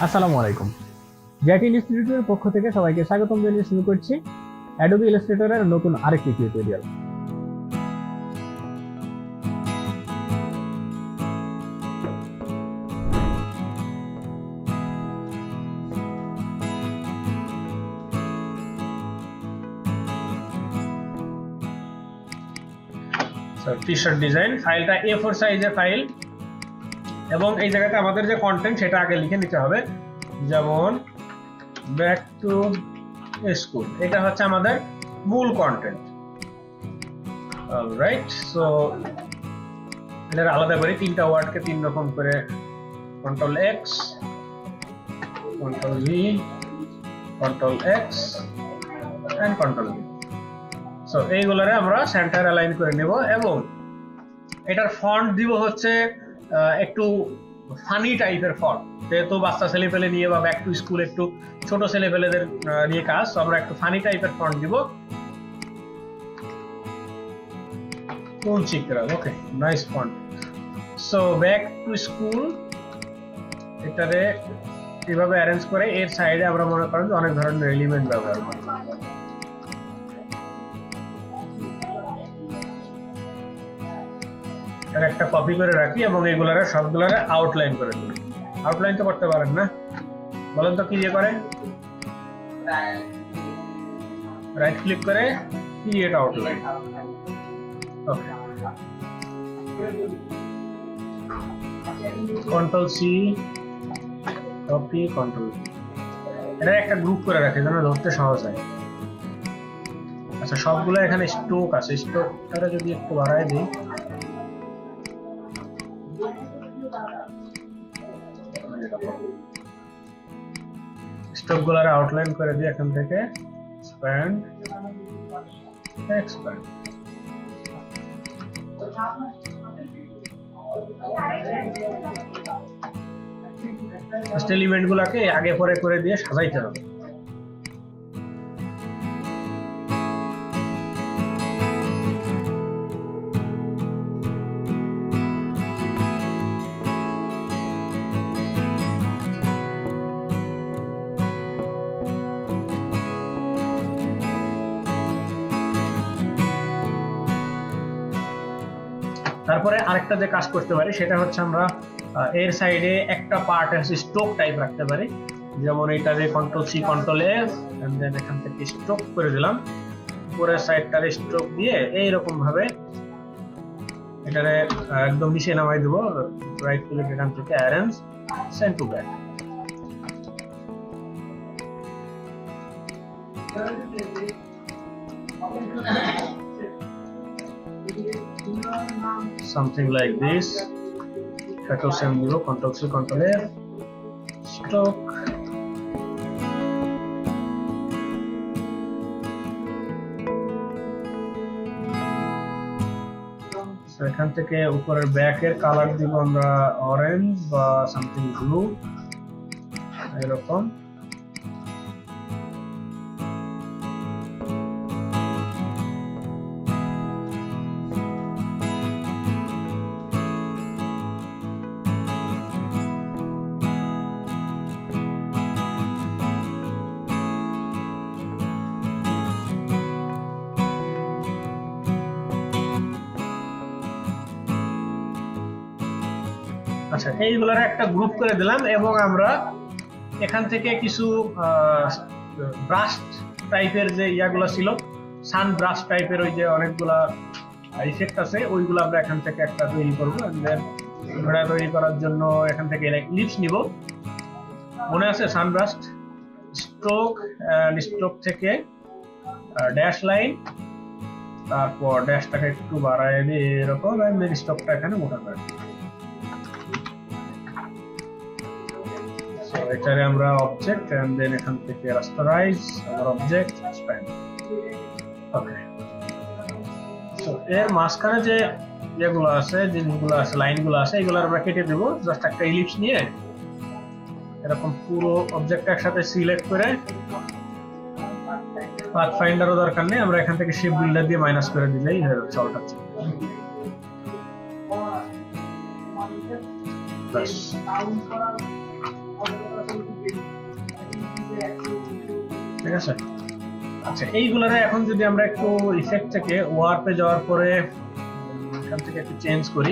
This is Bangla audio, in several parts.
আসসালামু আলাইকুম। জিটিনস্টিটিউটের পক্ষ থেকে সবাইকে স্বাগতম জানিয়ে শুরু করছি অ্যাডোবি ইলাস্ট্রেটরের নতুন আরেকটি টিউটোরিয়াল। টি-শার্ট ডিজাইন ফাইলটা A4 সাইজের ফাইল, এবং এই জায়গাতে আমাদের যে কন্টেন্ট সেটা আগে লিখে নিতে হবে। যেমন ব্যাক টু স্কুল, এটা হচ্ছে আমাদের মূল কন্টেন্ট। অলরাইট, সো এটা আলাদা করে তিনটা ওয়ার্ডকে তিন রকম করে control X, control V, control X and control V. So এইগুলোরে আমরা সেন্টার অ্যালাইন করে নেব, এবং এটার ফন্ট দিব হচ্ছে একটু ফানি টাইপের ফন্ট। যেহেতু বাচ্চা ছেলেপেলে নিয়ে বা ব্যাক টু স্কুল একটু ছোট ছেলেপেলেদের নিয়ে কাজ, তো আমরা একটু ফানি টাইপের ফন্ট দিব। কোন চিত্র, okay, nice font. So back to school এটারে এইভাবে অ্যারেঞ্জ করে এর সাইডে আমরা মনে করেন যে অনেক ধরনের এলিমেন্ট ব্যবহার করি। একটা কপি করে রাখি এবং এগুলার সবগুলারে আউটলাইন করে দিই। আউটলাইন তো করতে পারেন না, বলেন তো কি দিয়ে করে? রাইট ক্লিক করে create outline. Okay, control C, copy, control V. এটা একটা গ্রুপ করে রাখি যেন ধরতে সহজ হয়। আচ্ছা, সবগুলো এখানে স্ট্রোক আছে, স্ট্রোকটা যদি একটু বাড়ায় দিই, স্ট্রোকগুলোর আউটলাইন করে দিই এখান থেকে, এক্সপ্যান্ড, এক্সপ্যান্ড। এলিমেন্ট গুলাকে আগে পরে করে দিয়ে সাজাইতে হবে। তারপরে আরেকটা যে কাজ করতে পারি সেটা হচ্ছে আমরা এর সাইডে একটা পার্ট আছে স্ট্রোক টাইপ রাখতে পারি। যেমন এইটারে control C, control F, and then এখান থেকে স্ট্রোক করে দিলাম। উপরের সাইডটারে স্ট্রোক দিয়ে এইরকম ভাবে এটারে একদম নিচে নামাই দেবো। রাইট ক্লিক এখান থেকে arrange, send to back. Something like this. Control C, Control C, Control F, stroke. So এখান থেকে উপরের ব্যাকের কালার দিব আমরা অরেঞ্জ বা সামথিং ব্লু, এরকম। আচ্ছা, এইগুলোর একটা গ্রুপ করে দিলাম, এবং আমরা এখান থেকে কিছু ব্রাশ টাইপের যে ইয়াগুলো ছিল, সান ব্রাশ টাইপের, ওই যে অনেকগুলা ইফেক্ট আছে, ওইগুলো আমরা এখান থেকে একটা তৈরি করবো। ঘোড়া তৈরি করার জন্য এখান থেকে লিপস নিব। মনে আছে সানব্রাশ, স্ট্রোক, স্ট্রোক থেকে ড্যাশ লাইন, তারপর ড্যাশটাকে একটু বাড়ায় দিয়ে এরকম, স্ট্রোকটা এখানে মোটা করে। এটারে আমরা অবজেক্ট, এন্ড দেন এখান থেকে রাস্টারাইজ, আবার অবজেক্ট, এক্সপ্যান্ড। ওকে, সো এর মাঝখানে যে যেগুলো আছে, জিনিসগুলো আছে, লাইনগুলো আছে, এগুলো আমরা কেটে দেব। জাস্ট একটা ইলিপস নিয়ে এরকম পুরো অবজেক্ট একসাথে সিলেক্ট করে, পাথ ফাইন্ডারও দরকার নেই, আমরা এখান থেকে শেপ বিল্ডার দিয়ে মাইনাস করে দিলেই হয়ে যাচ্ছে অলটা। বাস। ঠিক আছে। আচ্ছা, এইগুলারে এখন যদি আমরা একটু ইফেক্ট থেকে ওয়ার্পে যাওয়ার পরে এখান থেকে একটু চেঞ্জ করি,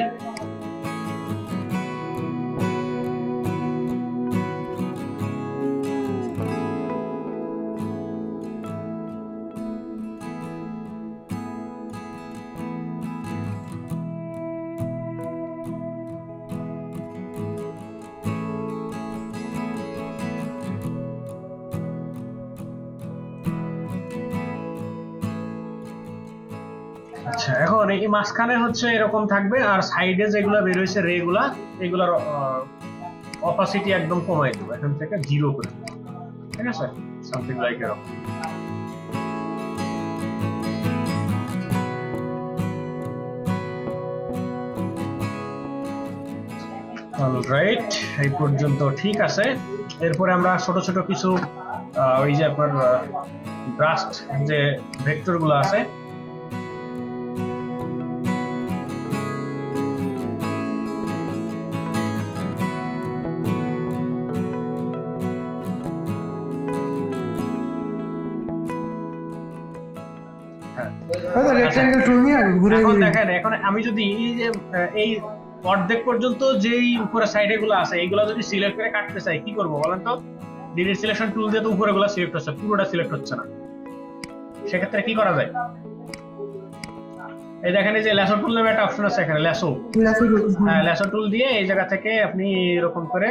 আচ্ছা এখন এই মাঝখানে হচ্ছে এরকম থাকবে, আর সাইডে যেগুলো বের হয়েছে রে গুলা, এগুলার অপাসিটি একদম কমাই দেবো, এখান থেকে 0 করে দেবো, ঠিক আছে, সামথিং লাইক এরকম। অলরাইট, এই পর্যন্ত ঠিক আছে। এরপরে আমরা ছোট ছোট কিছু ওই যে আপনার ব্রাস্ট যে ভেক্টর গুলো আছে, এখন দেখেন, এখন আমি যদি এই যে এই অর্ধেক পর্যন্ত যেই উপরে সাইডে গুলো আছে এইগুলো যদি সিলেক্ট করে কাটতে চাই, কি করবো বলেন তো? ডিলিট সিলেকশন টুল দিয়ে তো উপরে গুলো সিলেক্ট হচ্ছে, পুরোটা সিলেক্ট হচ্ছে না। সেক্ষেত্রে কি করা যায়? এই দেখেন, এই যে ল্যাসো টুল নামে একটা অপশন আছে এখানে, ল্যাসো। হ্যাঁ, ল্যাসো টুল দিয়ে এই জায়গা থেকে আপনি এরকম করে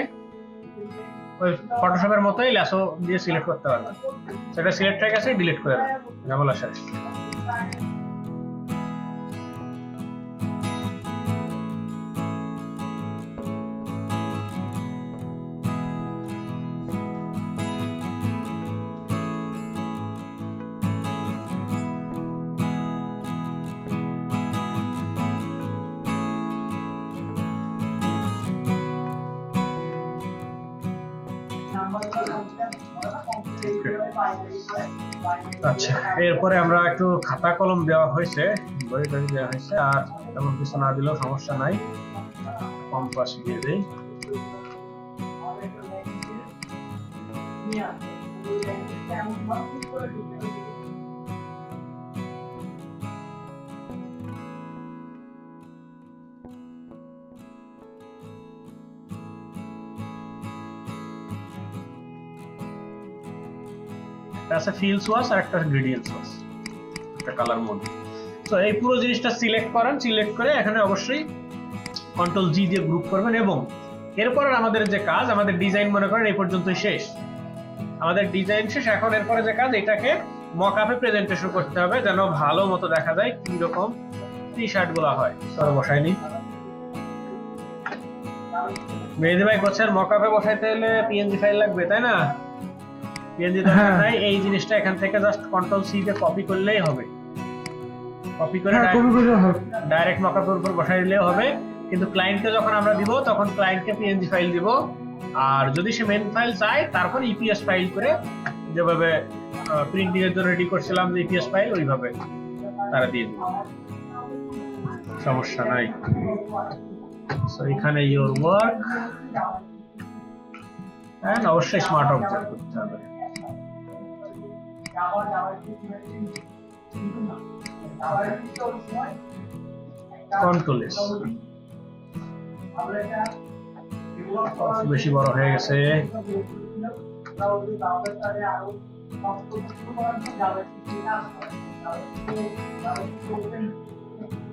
ওই ফটোশপের মতোই ল্যাসো দিয়ে সিলেক্ট করতে পারবেন। সেটা সিলেক্ট হয়ে গেছে, ডিলিট করে দেন, ঝামেলা শেষ। আচ্ছা, এরপরে আমরা একটু খাতা কলম দেওয়া হয়েছে, বই দেওয়া হয়েছে, আর তেমন কিছু না দিলেও সমস্যা নাই, কম্পাস দিয়ে দেই। আছে ফিল সোয়াস আর একটা গ্রেডিয়েন্ট সোয়াস, একটা কালার মোড। তো এই পুরো জিনিসটা সিলেক্ট করেন, সিলেক্ট করে এখানে অবশ্যই কন্ট্রোল জি দিয়ে গ্রুপ করবেন, এবং এরপর আমাদের যে কাজ, আমাদের ডিজাইন মনে করেন এই পর্যন্তই শেষ, আমাদের ডিজাইন শেষ। এখন এরপরে যে কাজ, এটাকে মকআপে প্রেজেন্টেশন করতে হবে যেন ভালো মতো দেখা যায় কি রকম টি শার্ট গুলা হয়। চলো বসাইনি, মেহেদি ভাই করছেন মকআপে বসাইতে হলে পিএনজি ফাইল লাগবে, তাই না? পিএনজি দরকার নাই, এই জিনিসটা এখান থেকে জাস্ট কন্ট্রোল সি দিয়ে কপি করলেই হবে, কপি করে ডাইরেক্ট মকআপের উপর বসাই দিলেও হবে। কিন্তু ক্লায়েন্টকে যখন আমরা দিব তখন ক্লায়েন্টকে পিএনজি ফাইল দিব, আর যদি সে মেন ফাইল চায় তারপর ইপিএস ফাইল করে, যেভাবে প্রিন্টিং এর জন্য রেডি করছিলাম যে ইপিএস ফাইল, ওইভাবে তারা দিয়ে দিব, সমস্যা নাই। সো এখানে ইওর ওয়ার্ক, এন্ড অবশ্যই স্মার্ট অবজেক্ট করতে হবে। কন্ট্রোল এস, বেশি বড় হয়ে গেছে,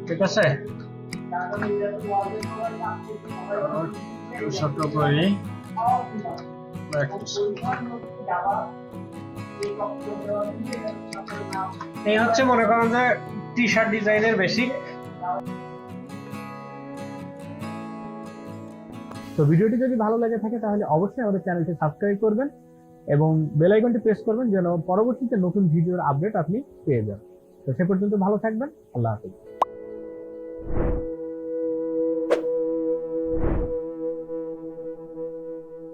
ঠিক আছে, ছোট করি। এই হচ্ছে মনে করেন যে টি শার্ট ডিজাইনের বেসিক। তো ভিডিওটি যদি ভালো লাগে থাকে তাহলে অবশ্যই আমাদের চ্যানেলটি সাবস্ক্রাইব করবেন এবং বেল আইকনটি প্রেস করবেন যেন পরবর্তীতে নতুন ভিডিওর আপডেট আপনি পেয়ে যান। তো সে পর্যন্ত ভালো থাকবেন, আল্লাহ হাফেজ।